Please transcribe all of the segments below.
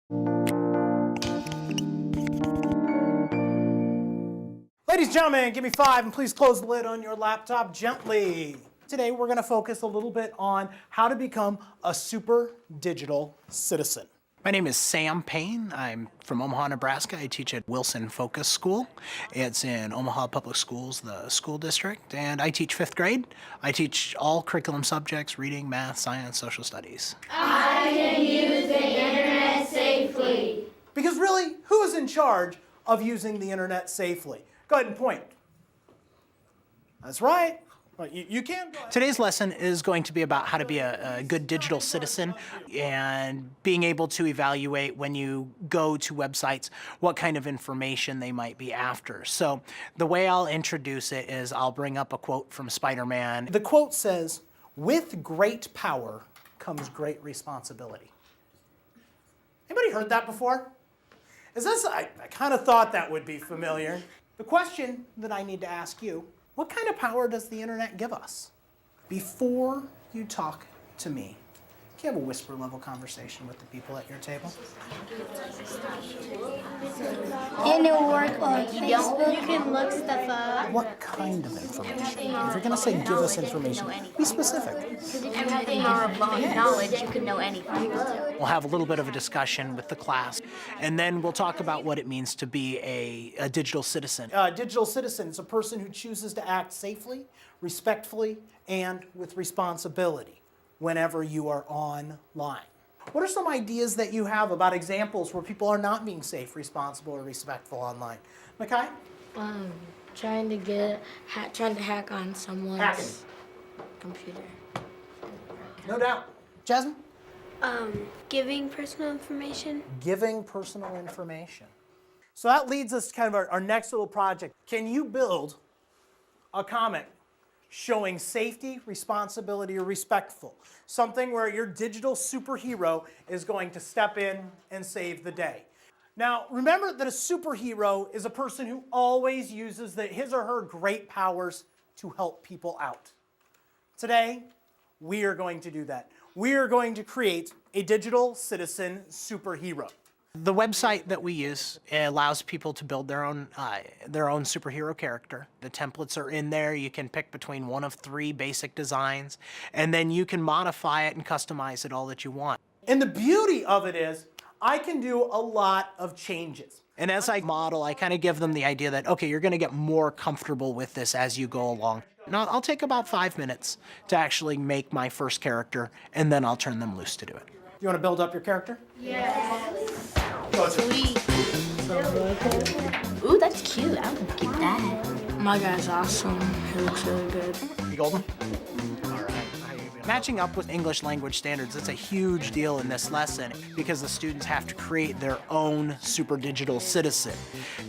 Ladies and gentlemen, give me 5 and please close the lid on your laptop gently. Today we're going to focus a little bit on how to become a super digital citizen. My name is Sam Payne. I'm from Omaha, Nebraska. I teach at Wilson Focus School. It's in Omaha Public Schools, the school district, and I teach 5th grade. I teach all curriculum subjects, reading, math, science, social studies. I can use the internet safely. Because really, who is in charge of using the internet safely? Go ahead and point. That's right. Well, you can. Today's lesson is going to be about how to be a good digital citizen and being able to evaluate when you go to websites what kind of information they might be after. So the way I'll introduce it is I'll bring up a quote from Spider-Man. The quote says, "With great power comes great responsibility." Anybody heard that before? I kind of thought that would be familiar. The question that I need to ask you, what kind of power does the internet give us? Before you talk to me, can you have a whisper level conversation with the people at your table? And it'll work on Facebook and look stuff up. What kind of information? If you're going to say give us information, be specific. Everything are about knowledge, you can know anything. We'll have a little bit of a discussion with the class, and then we'll talk about what it means to be a digital citizen. A digital citizen is a person who chooses to act safely, respectfully, and with responsibility whenever you are online. What are some ideas that you have about examples where people are not being safe, responsible, or respectful online? Makai? Trying to hack on someone's Hacking. computer. No doubt. Jasmine? Giving personal information. Giving personal information. So that leads us to kind of our next little project. Can you build a comic showing safety, responsibility, or respectful? Something where your digital superhero is going to step in and save the day. Now, remember that a superhero is a person who always uses his or her great powers to help people out. Today, we are going to do that. We are going to create a digital citizen superhero. The website that we use allows people to build their own superhero character. The templates are in there. You can pick between one of 3 basic designs, and then you can modify it and customize it all that you want. And the beauty of it is, I can do a lot of changes. And as I model, I kind of give them the idea that, okay, you're going to get more comfortable with this as you go along. Now, I'll take about 5 minutes to actually make my first character, and then I'll turn them loose to do it. You want to build up your character? Sweet. Ooh, that's cute. I would get that. My guy's awesome. He looks really good. You golden? All right. Matching up with English language standards, it's a huge deal in this lesson because the students have to create their own super digital citizen.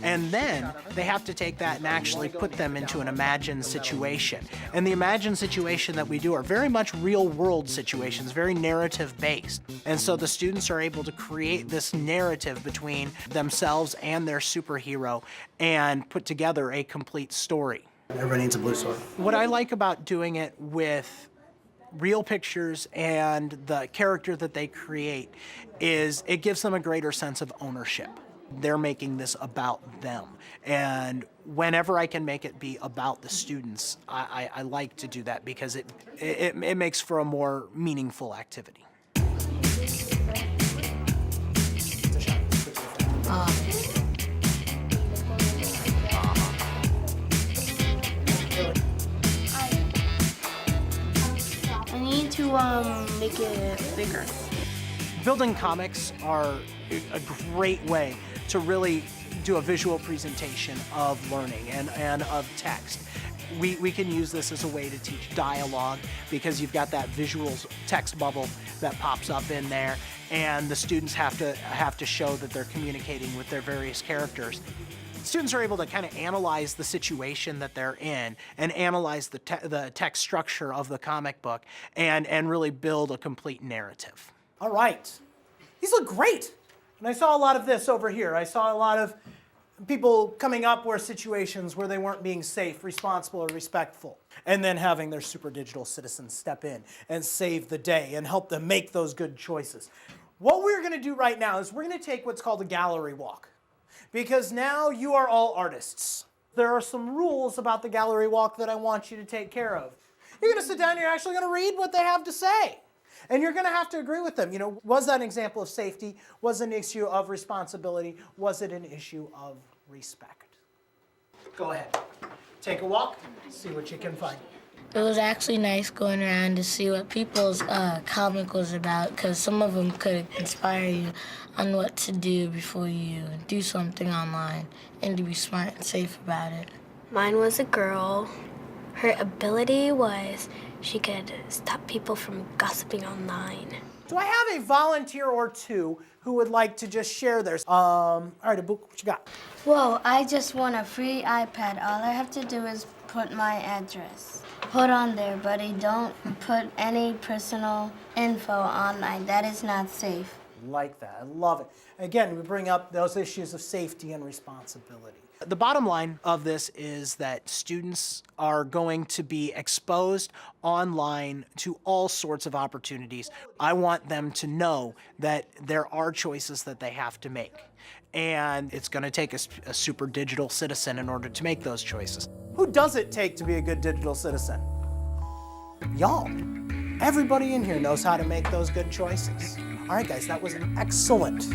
And then they have to take that and actually put them into an imagined situation. And the imagined situation that we do are very much real world situations, very narrative based. And so the students are able to create this narrative between themselves and their superhero and put together a complete story. Everybody needs a blue sword. What I like about doing it with real pictures and the character that they create is it gives them a greater sense of ownership. They're making this about them. And whenever I can make it be about the students, I like to do that because it makes for a more meaningful activity. To make it bigger. Building comics are a great way to really do a visual presentation of learning and of text. We can use this as a way to teach dialogue because you've got that visual text bubble that pops up in there, and the students have to show that they're communicating with their various characters. Students are able to kind of analyze the situation that they're in and analyze the text structure of the comic book and really build a complete narrative. All right. These look great. And I saw a lot of this over here. I saw a lot of people coming up where situations where they weren't being safe, responsible, or respectful, and then having their super digital citizens step in and save the day and help them make those good choices. What we're going to do right now is we're going to take what's called a gallery walk, because now you are all artists. There are some rules about the gallery walk that I want you to take care of. You're going to sit down and you're actually going to read what they have to say. And you're going to have to agree with them. You know, was that an example of safety? Was it an issue of responsibility? Was it an issue of respect? Go ahead. Take a walk, see what you can find. It was actually nice going around to see what people's comic was about, because some of them could inspire you on what to do before you do something online, and to be smart and safe about it. Mine was a girl. Her ability was she could stop people from gossiping online. Do I have a volunteer or two who would like to just share theirs? All right, Abuk, what you got? Whoa, I just won a free iPad. All I have to do is put my address. Put on there, buddy. Don't put any personal info online. That is not safe. Like that. I love it. Again, we bring up those issues of safety and responsibility. The bottom line of this is that students are going to be exposed online to all sorts of opportunities. I want them to know that there are choices that they have to make. And it's going to take a super digital citizen in order to make those choices. Who does it take to be a good digital citizen? Y'all. Everybody in here knows how to make those good choices. All right, guys, that was excellent.